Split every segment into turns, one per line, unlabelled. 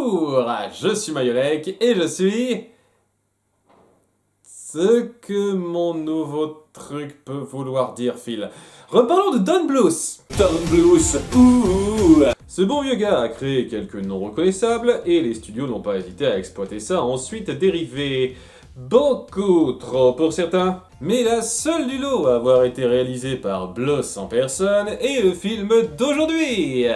Bonjour, je suis Mayolek et je suis... Ce que mon nouveau truc peut vouloir dire, Phil. Reparlons de Don Bluth. Don Bluth, ouh. Ce bon vieux gars a créé quelques noms reconnaissables et les studios n'ont pas hésité à exploiter ça, ensuite dérivé beaucoup trop pour certains. Mais la seule du lot à avoir été réalisée par Bluth en personne est le film d'aujourd'hui.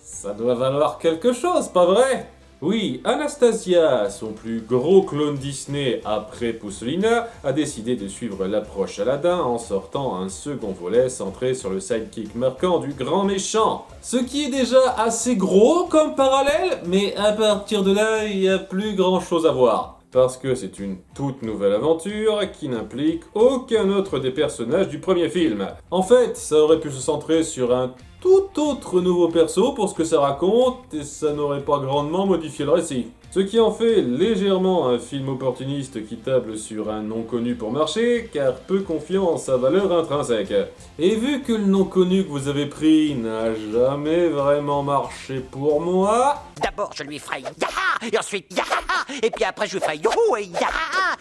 Ça doit valoir quelque chose, pas vrai? Oui, Anastasia, son plus gros clone Disney après Pousselina, a décidé de suivre l'approche Aladdin en sortant un second volet centré sur le sidekick marquant du grand méchant. Ce qui est déjà assez gros comme parallèle, mais à partir de là, il n'y a plus grand chose à voir. Parce que c'est une toute nouvelle aventure qui n'implique aucun autre des personnages du premier film. En fait, ça aurait pu se centrer sur un tout autre nouveau perso pour ce que ça raconte et ça n'aurait pas grandement modifié le récit. Ce qui en fait légèrement un film opportuniste qui table sur un non connu pour marcher, car peu confiant en sa valeur intrinsèque. Et vu que le non connu que vous avez pris n'a jamais vraiment marché pour moi...
D'abord je lui ferai yaha, et ensuite yaha, et puis après je lui ferai youhou et yaha.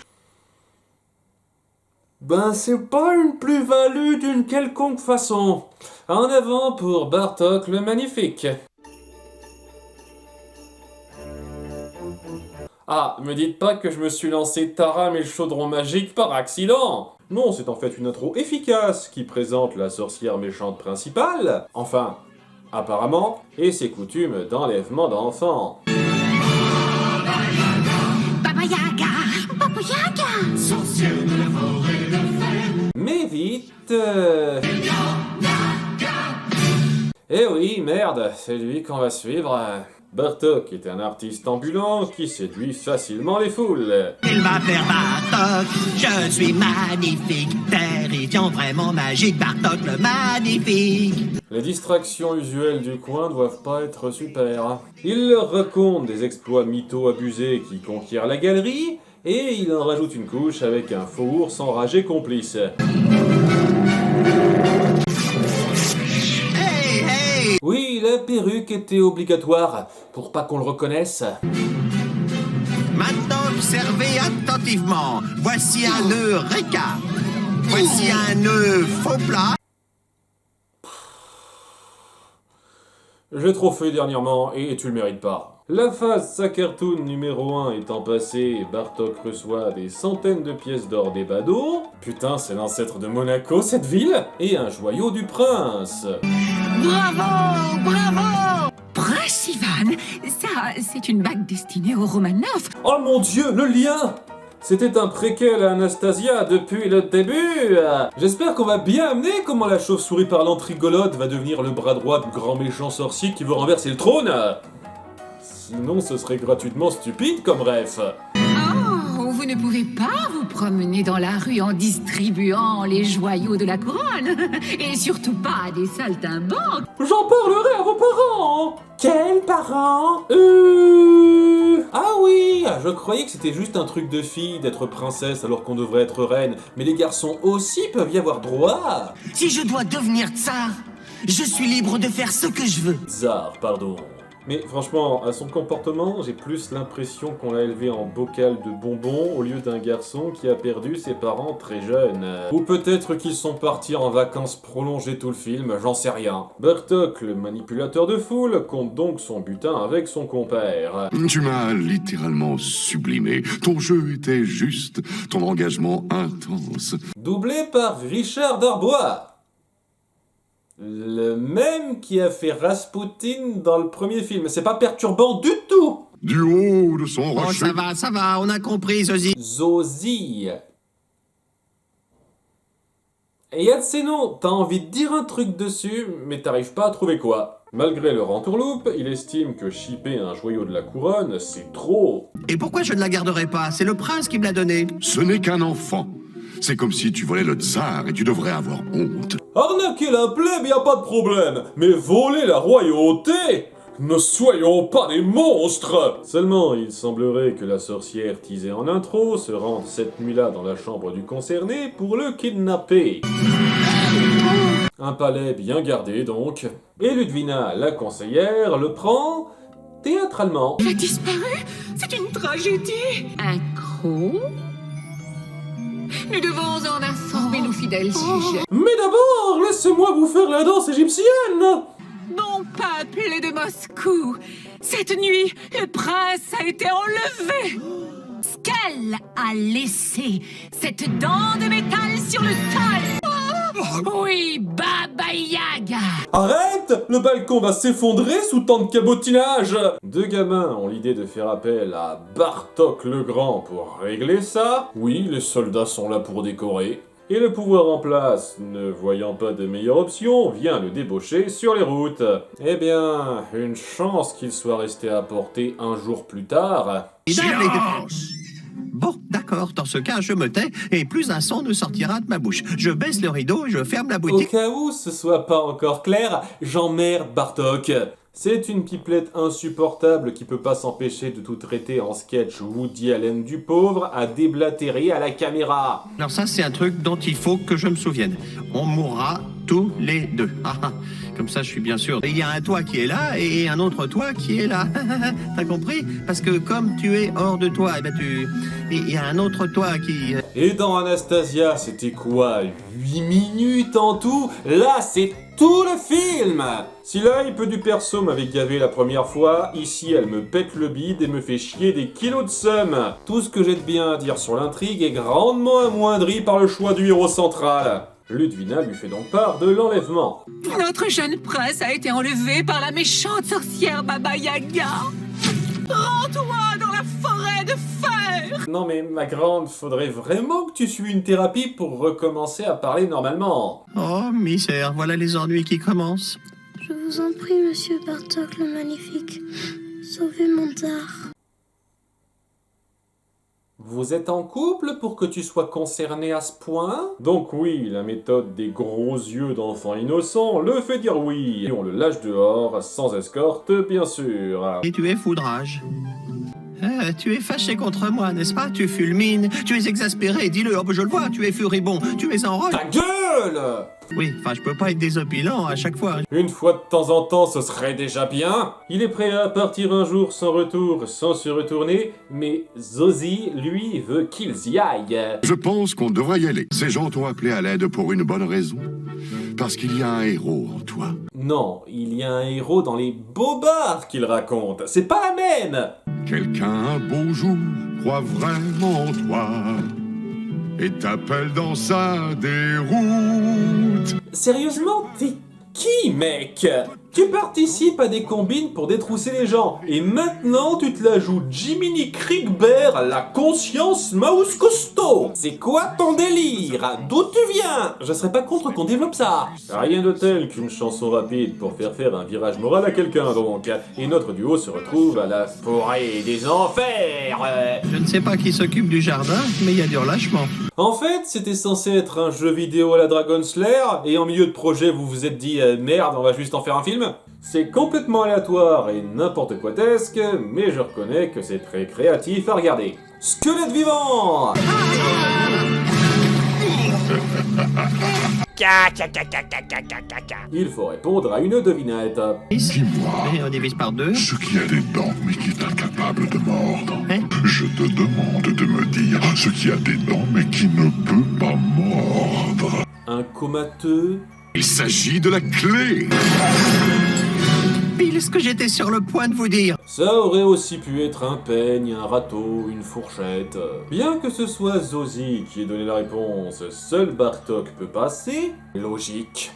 Ben c'est pas une plus-value d'une quelconque façon. En avant pour Bartok le Magnifique. Ah, me dites pas que je me suis lancé Taram et le chaudron magique par accident. Non, c'est en fait une intro efficace qui présente la sorcière méchante principale, enfin, apparemment, et ses coutumes d'enlèvement d'enfants.
Baba Yaga, Baba Yaga.
Sorcière de la forêt de fer.
Mais vite... Eh oui, merde, c'est lui qu'on va suivre. Bartok est un artiste ambulant qui séduit facilement les foules.
Il m'appelle Bartok, je suis magnifique, terrifiant, vraiment magique, Bartok le magnifique.
Les distractions usuelles du coin doivent pas être super. Il leur raconte des exploits mythos abusés qui conquièrent la galerie, et il en rajoute une couche avec un faux ours enragé complice. Oui, la perruque était obligatoire, pour pas qu'on le reconnaisse.
Maintenant, observez attentivement. Voici un eureka. Voici un faux plat.
J'ai trop fait dernièrement et tu le mérites pas. La phase sa cartoon numéro 1 étant passée, Bartok reçoit des centaines de pièces d'or des badauds. Putain, c'est l'ancêtre de Monaco, cette ville. Et un joyau du prince.
Bravo, bravo. Prince Ivan, ça, c'est une bague destinée aux Romanov.
Oh mon dieu, le lien! C'était un préquel à Anastasia depuis le début. J'espère qu'on va bien amener comment la chauve-souris parlante rigolote va devenir le bras droit du grand méchant sorcier qui veut renverser le trône. Sinon, ce serait gratuitement stupide comme ref.
Oh, vous ne pouvez pas vous promener dans la rue en distribuant les joyaux de la couronne. Et surtout pas à des saltimbanques.
J'en parlerai à vos parents. Quels parents? Ah oui, je croyais que c'était juste un truc de fille d'être princesse alors qu'on devrait être reine. Mais les garçons aussi peuvent y avoir droit.
Si je dois devenir tsar, je suis libre de faire ce que je veux.
Tsar, pardon. Mais franchement, à son comportement, j'ai plus l'impression qu'on l'a élevé en bocal de bonbons au lieu d'un garçon qui a perdu ses parents très jeunes. Ou peut-être qu'ils sont partis en vacances prolongées tout le film, j'en sais rien. Bartok, le manipulateur de foule, compte donc son butin avec son compère.
Tu m'as littéralement sublimé. Ton jeu était juste, ton engagement intense.
Doublé par Richard Darbois. Le même qui a fait Rasputin dans le premier film. C'est pas perturbant du tout.
Du haut de son
Oh,
rocher.
ça va, on a compris, Zosie.
Zosie. Et y a de ces noms, t'as envie de dire un truc dessus, mais t'arrives pas à trouver quoi. Malgré leur entourloupe, il estime que shipper un joyau de la couronne, c'est trop.
Et pourquoi je ne la garderai pas? C'est le prince qui me l'a donné.
Ce n'est qu'un enfant. C'est comme si tu volais le tsar et tu devrais avoir honte.
Arnaquer la plèbe, y a pas de problème, mais voler la royauté? Ne soyons pas des monstres! Seulement, il semblerait que la sorcière teasée en intro se rende cette nuit-là dans la chambre du concerné pour le kidnapper. Un palais bien gardé donc. Et Ludvina, la conseillère, le prend théâtralement.
Il a disparu? C'est une tragédie. Un croc? Nous devons en informer nos fidèles sujets.
Mais d'abord, laissez-moi vous faire la danse égyptienne.
Bon peuple de Moscou, cette nuit, le prince a été enlevé. Skull a laissé cette dent de métal sur le sol. Oui, Baba Yaga.
Arrête! Le balcon va s'effondrer sous tant de cabotinage. Deux gamins ont l'idée de faire appel à Bartok le Grand pour régler ça. Oui, les soldats sont là pour décorer. Et le pouvoir en place, ne voyant pas de meilleure option, vient le débaucher sur les routes. Eh bien, une chance qu'il soit resté à portée un jour plus tard.
Bon, d'accord, dans ce cas, je me tais et plus un son ne sortira de ma bouche. Je baisse le rideau et je ferme la
Au
boutique.
cas où ce soit pas encore clair, j'emmerde Bartok. C'est une pipelette insupportable qui peut pas s'empêcher de tout traiter en sketch Woody Allen du pauvre à déblatérer à la caméra.
Alors ça, c'est un truc dont il faut que je me souvienne. On mourra tous les deux. Ah, ah. Comme ça, je suis bien sûr. Il y a un toi qui est là et un autre toi qui est là. T'as compris? Parce que comme tu es hors de toi, eh ben il y a un autre toi qui...
Et dans Anastasia, c'était quoi? 8 minutes en tout? Là, c'est tout le film! Si là, il peut du perso m'avait gavé la première fois, ici, elle me pète le bide et me fait chier des kilos de seum. Tout ce que j'ai de bien à dire sur l'intrigue est grandement amoindri par le choix du héros central. Ludvina lui fait donc part de l'enlèvement.
Notre jeune prince a été enlevé par la méchante sorcière Baba Yaga. Rends-toi dans la forêt de fer.
Non mais ma grande, faudrait vraiment que tu suives une thérapie pour recommencer à parler normalement.
Oh, misère, voilà les ennuis qui commencent.
Je vous en prie, monsieur Bartok le Magnifique, sauvez mon Tsar.
Vous êtes en couple pour que tu sois concerné à ce point? Donc oui, la méthode des gros yeux d'enfant innocent le fait dire oui. Et on le lâche dehors, sans escorte, bien sûr.
Et tu es foudrage. Tu es fâché contre moi, n'est-ce pas? Tu fulmines, tu es exaspéré, dis-le, oh, je le vois, tu es furibond, tu es en roche.
Ta gueule!
Oui, enfin, je peux pas être désopilant à chaque fois.
Une fois de temps en temps, ce serait déjà bien. Il est prêt à partir un jour sans retour, sans se retourner, mais Zosie, lui, veut qu'ils y aillent.
Je pense qu'on devrait y aller. Ces gens t'ont appelé à l'aide pour une bonne raison. Parce qu'il y a un héros en toi.
Non, il y a un héros dans les bobards qu'il raconte. C'est pas la même!
Quelqu'un un beau jour croit vraiment en toi et t'appelle dans sa déroute.
Sérieusement, t'es qui, mec? Tu participes à des combines pour détrousser les gens, et maintenant tu te la joues Jiminy Crickbear, la conscience mouse costaud. C'est quoi ton délire? D'où tu viens? Je serais pas contre qu'on développe ça. Rien de tel qu'une chanson rapide pour faire un virage moral à quelqu'un donc. Et notre duo se retrouve à la forêt des enfers.
Je ne sais pas qui s'occupe du jardin, mais il y a du relâchement.
En fait, c'était censé être un jeu vidéo à la Dragon Slayer, et en milieu de projet, vous vous êtes dit merde, on va juste en faire un film. C'est complètement aléatoire et n'importe quoi-tesque, mais je reconnais que c'est très créatif à regarder. Squelette vivant! Il faut répondre à une devinette.
Dis-moi,
Et on divise par deux.
ce qui a des dents mais qui est incapable de mordre.
Hein?
Je te demande de me dire ce qui a des dents mais qui ne peut pas mordre.
Un comateux?
Il s'agit de la clé.
Pile ce que j'étais sur le point de vous dire.
Ça aurait aussi pu être un peigne, un râteau, une fourchette. Bien que ce soit Zosie qui ait donné la réponse, seul Bartok peut passer. Logique.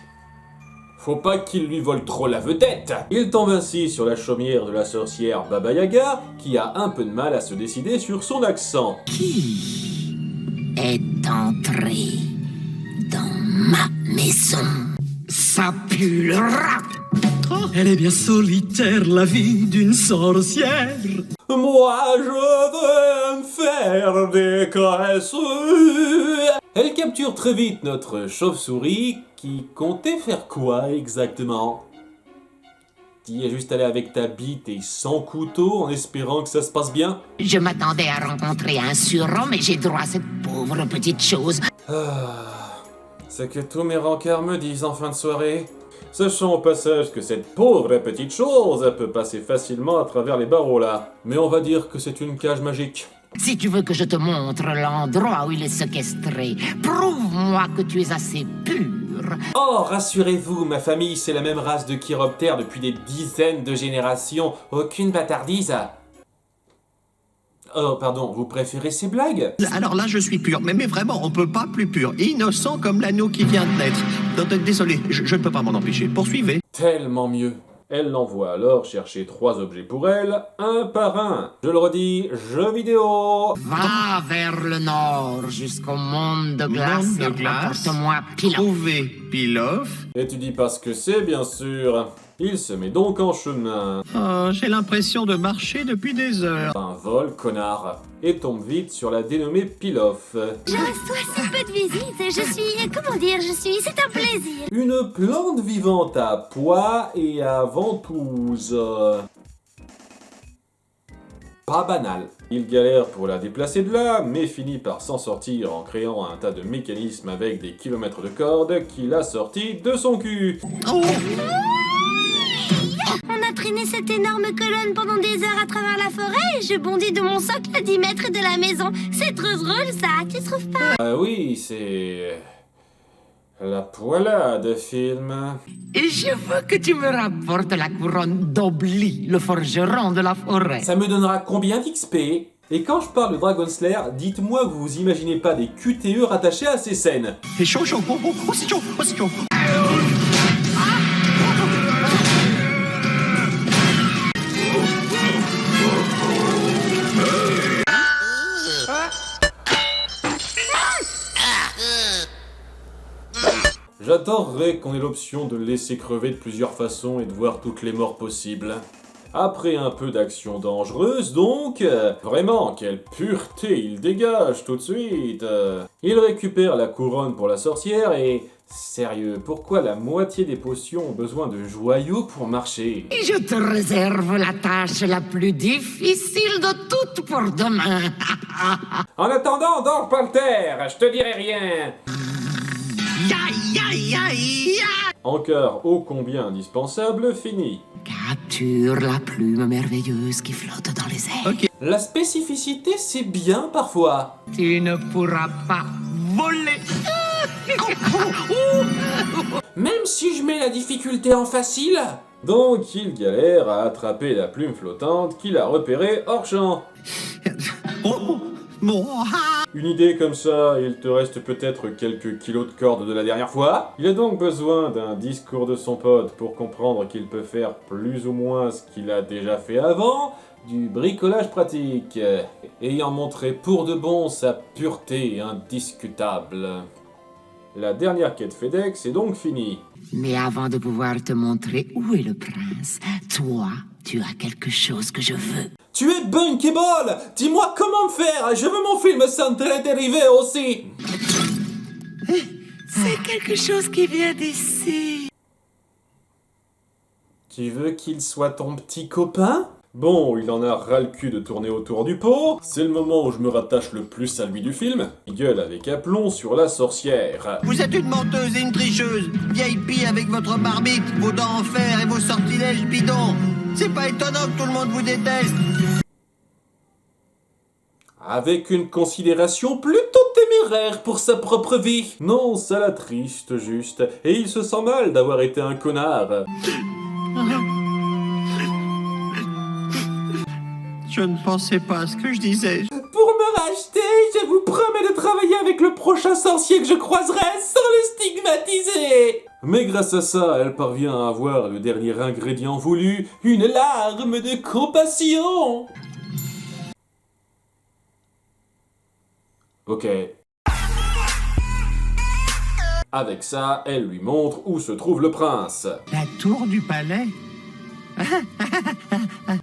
Faut pas qu'il lui vole trop la vedette. Il tombe ainsi sur la chaumière de la sorcière Baba Yaga, qui a un peu de mal à se décider sur son accent.
Qui est entré dans ma maison? Ça pue le rat.
Elle est bien solitaire, la vie d'une sorcière.
Moi, je veux me faire des caresses. Elle capture très vite notre chauve-souris qui comptait faire quoi exactement? T'y es juste allé avec ta bite et sans couteau en espérant que ça se passe bien?
Je m'attendais à rencontrer un suron, mais j'ai droit à cette pauvre petite chose.
C'est que tous mes rencarts me disent en fin de soirée. Sachant au passage que cette pauvre petite chose peut passer facilement à travers les barreaux là. Mais on va dire que c'est une cage magique.
Si tu veux que je te montre l'endroit où il est séquestré, prouve-moi que tu es assez pur.
Oh, rassurez-vous, ma famille c'est la même race de chiroptères depuis des dizaines de générations. Aucune bâtardise. Oh, pardon, vous préférez ces blagues?
Alors là, je suis pur. Mais vraiment, on peut pas plus pur. Innocent comme l'agneau qui vient de naître. Désolé, je ne peux pas m'en empêcher. Poursuivez.
Tellement mieux. Elle l'envoie alors chercher 3 objets pour elle, un par un. Je le redis, jeux vidéo.
Va vers le nord jusqu'au monde de glace.
Monde de glace.
Apporte-moi Pilaf.
Trouvez Pilaf.
Et tu dis pas ce que c'est, bien sûr. Il se met donc en chemin.
Oh, j'ai l'impression de marcher depuis des heures.
Un vol, connard. Et tombe vite sur la dénommée Pilaf.
Je reçois si peu de visites. C'est un plaisir.
Une plante vivante à pois et à ventouse. Pas banal. Il galère pour la déplacer de là, mais finit par s'en sortir en créant un tas de mécanismes avec des kilomètres de cordes qu'il a sortis de son cul.
Oh.
On a traîné cette énorme colonne pendant des heures à travers la forêt et je bondis de mon socle à 10 mètres de la maison. C'est trop drôle ça, tu trouves pas?
Ah oui, c'est... la poilade, film.
Et je veux que tu me rapportes la couronne d'Obli, le forgeron de la forêt.
Ça me donnera combien d'XP? Et quand je parle de Dragon Slayer, dites-moi que vous imaginez pas des QTE rattachés à ces scènes.
C'est chaud, oh, c'est chaud, oh, c'est chaud.
J'adorerais qu'on ait l'option de le laisser crever de plusieurs façons et de voir toutes les morts possibles. Après un peu d'action dangereuse donc, vraiment, quelle pureté il dégage tout de suite. Il récupère la couronne pour la sorcière et... Sérieux, pourquoi la moitié des potions ont besoin de joyaux pour marcher?
Et je te réserve la tâche la plus difficile de toutes pour demain.
En attendant, dors par terre, je te dirai rien. Encart ô combien indispensable, fini.
Capture la plume merveilleuse qui flotte dans les airs.
Ok.
La spécificité, c'est bien parfois.
Tu ne pourras pas voler.
Même si je mets la difficulté en facile. Donc il galère à attraper la plume flottante qu'il a repérée hors champ.
Oh, bon,
Une idée comme ça, il te reste peut-être quelques kilos de corde de la dernière fois. Il a donc besoin d'un discours de son pote pour comprendre qu'il peut faire plus ou moins ce qu'il a déjà fait avant, du bricolage pratique, ayant montré pour de bon sa pureté indiscutable. La dernière quête FedEx est donc finie.
Mais avant de pouvoir te montrer où est le prince, toi, tu as quelque chose que je veux.
Tu es bunkable! Dis-moi comment faire! Je veux mon film sans très dérivé aussi!
C'est quelque chose qui vient d'ici.
Tu veux qu'il soit ton petit copain? Bon, il en a ras le cul de tourner autour du pot. C'est le moment où je me rattache le plus à lui du film. Il gueule avec aplomb sur la sorcière.
vous êtes une menteuse et une tricheuse. Vieille pie avec votre marmite, vos dents en fer et vos sortilèges bidons. C'est pas étonnant que tout le monde vous déteste.
Avec une considération plutôt téméraire pour sa propre vie. Non, ça l'attriste juste. Et il se sent mal d'avoir été un connard.
Je ne pensais pas à ce que je disais.
Pour me racheter, je vous promets de travailler avec le prochain sorcier que je croiserai sans le stigmatiser. Mais grâce à ça, elle parvient à avoir le dernier ingrédient voulu, une larme de compassion. Ok. Avec ça, elle lui montre où se trouve le prince.
La tour du palais?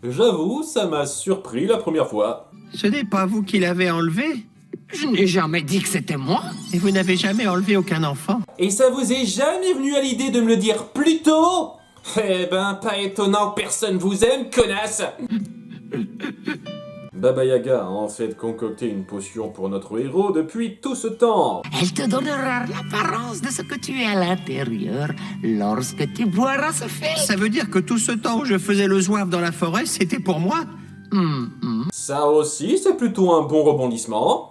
J'avoue, ça m'a surpris la première fois.
Ce n'est pas vous qui l'avez enlevé?
Je n'ai jamais dit que c'était moi.
Et vous n'avez jamais enlevé aucun enfant?
Et ça vous est jamais venu à l'idée de me le dire plus tôt? Eh ben, pas étonnant que personne vous aime, connasse. Baba Yaga a en fait concocté une potion pour notre héros depuis tout ce temps.
Elle te donnera l'apparence de ce que tu es à l'intérieur lorsque tu boiras ce film.
Ça veut dire que tout ce temps où je faisais le zouave dans la forêt, c'était pour moi?
Ça aussi, c'est plutôt un bon rebondissement.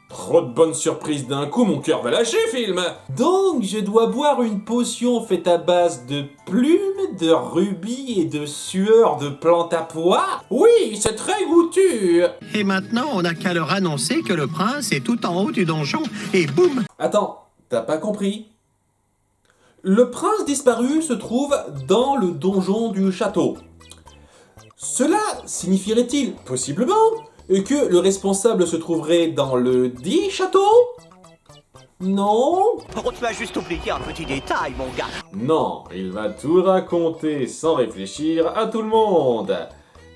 Trop de bonnes surprises d'un coup, mon cœur va lâcher, film. Donc, je dois boire une potion faite à base de plumes, de rubis et de sueur de plantes à pois? Oui, c'est très goûtu.
Et maintenant, on n'a qu'à leur annoncer que le prince est tout en haut du donjon, et boum!
Attends, t'as pas compris? Le prince disparu se trouve dans le donjon du château. Cela signifierait-il, possiblement, que le responsable se trouverait dans le dit château? Non?
Oh, tu as juste oublié un petit détail, mon gars.
Non, il va tout raconter sans réfléchir à tout le monde.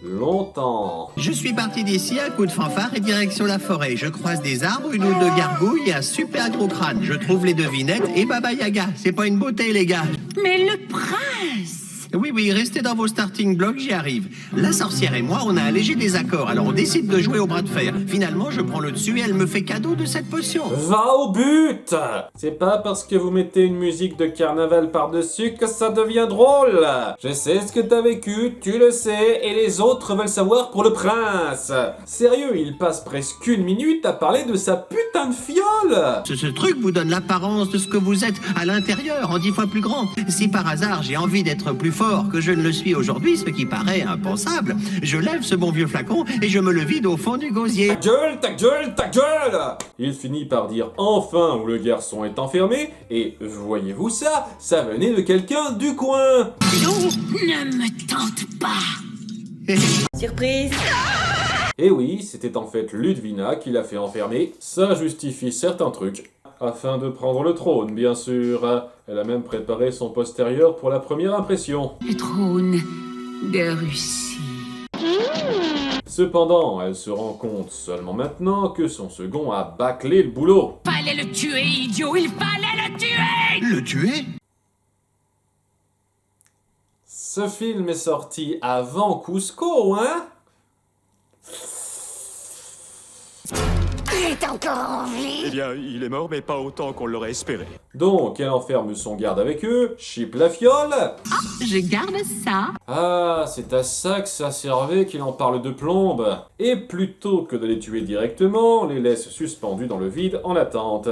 Longtemps.
Je suis parti d'ici à coup de fanfare et direction la forêt. Je croise des arbres, une ou deux gargouilles et un super gros crâne. Je trouve les devinettes et Baba Yaga. C'est pas une beauté, les gars.
Mais le prince!
Oui, restez dans vos starting blocks, j'y arrive. La sorcière et moi, on a un léger désaccord, alors on décide de jouer au bras de fer. Finalement, je prends le dessus et elle me fait cadeau de cette potion.
Va au but! C'est pas parce que vous mettez une musique de carnaval par-dessus que ça devient drôle. Je sais ce que t'as vécu, tu le sais, et les autres veulent savoir pour le prince. Sérieux, il passe presque 1 minute à parler de sa putain de fiole.
Ce truc vous donne l'apparence de ce que vous êtes à l'intérieur, en 10 fois plus grand. Si par hasard j'ai envie d'être plus fort que je ne le suis aujourd'hui, ce qui paraît impensable, je lève ce bon vieux flacon et je me le vide au fond du gosier.
Ta gueule, ta gueule, ta gueule! Il finit par dire enfin où le garçon est enfermé, et voyez-vous ça, ça venait de quelqu'un du coin.
Ne me tente pas!
Surprise!
Et oui, c'était en fait Ludvina qui l'a fait enfermer. Ça justifie certains trucs. Afin de prendre le trône, bien sûr. Elle a même préparé son postérieur pour la première impression.
Le trône de Russie.
Cependant, elle se rend compte seulement maintenant que son second a bâclé le boulot.
Fallait le tuer, idiot! Il fallait le tuer!
Le tuer?
Ce film est sorti avant Cusco, hein?
Il est encore en vie.
Eh bien, il est mort, mais pas autant qu'on l'aurait espéré.
Donc, elle enferme son garde avec eux, chip la fiole.
Je garde ça.
Ah, c'est à ça que ça servait qu'il en parle de plombe. Et plutôt que de les tuer directement, les laisse suspendus dans le vide en attente.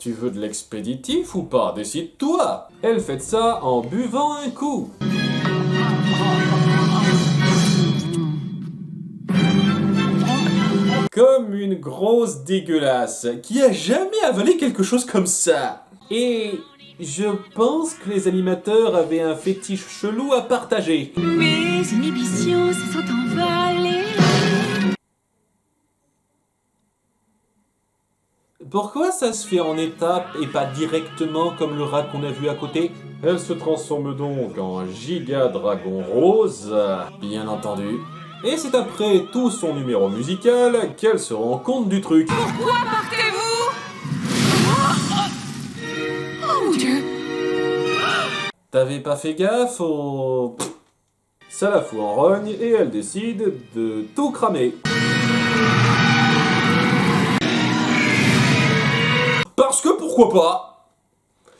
Tu veux de l'expéditif ou pas? Décide-toi. Elle fait ça en buvant un coup. Comme une grosse dégueulasse qui a jamais avalé quelque chose comme ça. Et je pense que les animateurs avaient un fétiche chelou à partager.
Mes inhibitions se sont envolées.
Pourquoi ça se fait en étapes et pas directement comme le rat qu'on a vu à côté? Elle se transforme donc en giga dragon rose, bien entendu. Et c'est après tout son numéro musical qu'elle se rend compte du truc.
Pourquoi partez-vous? Oh mon Dieu!
T'avais pas fait gaffe au... Ça la fout en rogne et elle décide de tout cramer. Parce que pourquoi pas?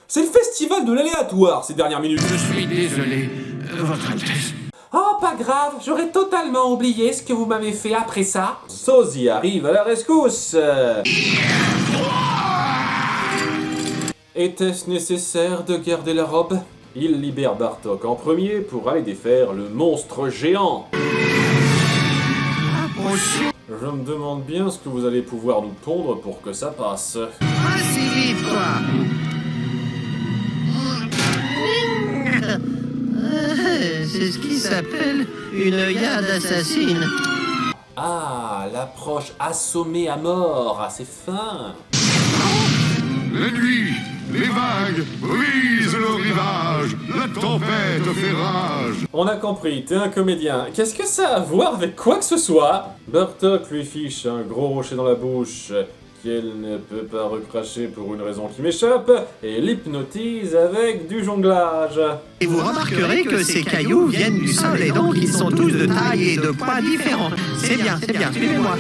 C'est le festival de l'aléatoire ces dernières minutes.
Je suis désolé, Votre Altesse.
Oh, pas grave, j'aurais totalement oublié ce que vous m'avez fait après ça. Sosie arrive à la rescousse. Était-ce nécessaire de garder la robe? Il libère Bartok en premier pour aller défaire le monstre géant. Je me demande bien ce que vous allez pouvoir nous pondre pour que ça passe.
Assez vite, toi. C'est ce qui s'appelle une œillade assassine.
Ah, l'approche assommée à mort, assez fin.
La nuit, les vagues brisent le rivage, la tempête fait rage.
On a compris, t'es un comédien. Qu'est-ce que ça a à voir avec quoi que ce soit? Bartok lui fiche un gros rocher dans la bouche, qu'elle ne peut pas recracher pour une raison qui m'échappe, et l'hypnotise avec du jonglage.
Et vous remarquerez que ces cailloux viennent du sol et donc ils sont tous de taille et de poids différents. C'est bien, suivez-moi.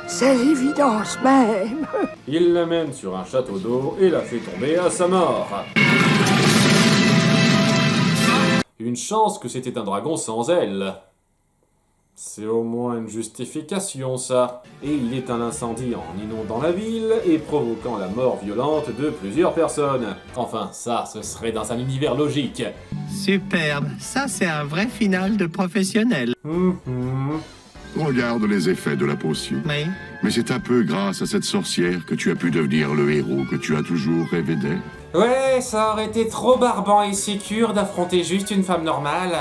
C'est l'évidence même.
Il l'amène sur un château d'eau et la fait tomber à sa mort. Une chance que c'était un dragon sans ailes. C'est au moins une justification, ça. Et il éteint l'incendie en inondant la ville et provoquant la mort violente de plusieurs personnes. Enfin, ça, ce serait dans un univers logique.
Superbe, ça c'est un vrai final de professionnel.
Regarde les effets de la potion.
Oui.
Mais c'est un peu grâce à cette sorcière que tu as pu devenir le héros que tu as toujours rêvé d'être.
Ouais, ça aurait été trop barbant et sécure d'affronter juste une femme normale.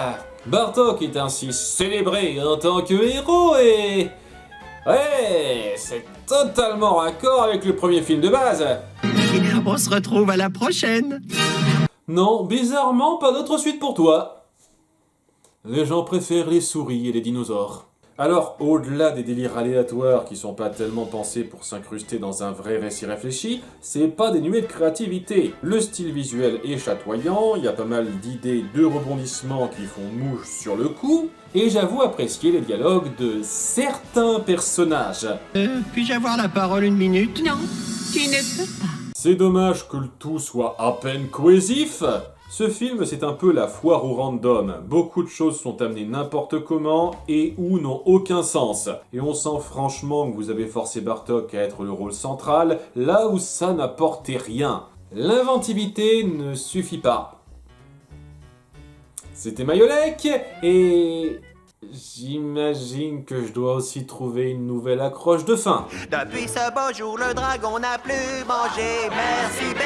Bartok est ainsi célébré en tant que héros et... Ouais, c'est totalement raccord avec le premier film de base.
On se retrouve à la prochaine.
Non, bizarrement, pas d'autre suite pour toi. Les gens préfèrent les souris et les dinosaures. Alors, au-delà des délires aléatoires qui sont pas tellement pensés pour s'incruster dans un vrai récit réfléchi, c'est pas dénué de créativité. Le style visuel est chatoyant, il y a pas mal d'idées de rebondissements qui font mouche sur le coup, et j'avoue apprécier les dialogues de certains personnages.
Puis-je avoir la parole une minute?
Non, tu ne peux pas.
C'est dommage que le tout soit à peine cohésif. Ce film, c'est un peu la foire au random. Beaucoup de choses sont amenées n'importe comment et ou n'ont aucun sens. Et on sent franchement que vous avez forcé Bartok à être le rôle central, là où ça n'apportait rien. L'inventivité ne suffit pas. C'était Mayolek, et... j'imagine que je dois aussi trouver une nouvelle accroche de fin.
Depuis ce beau jour, le dragon n'a plus mangé. Merci B.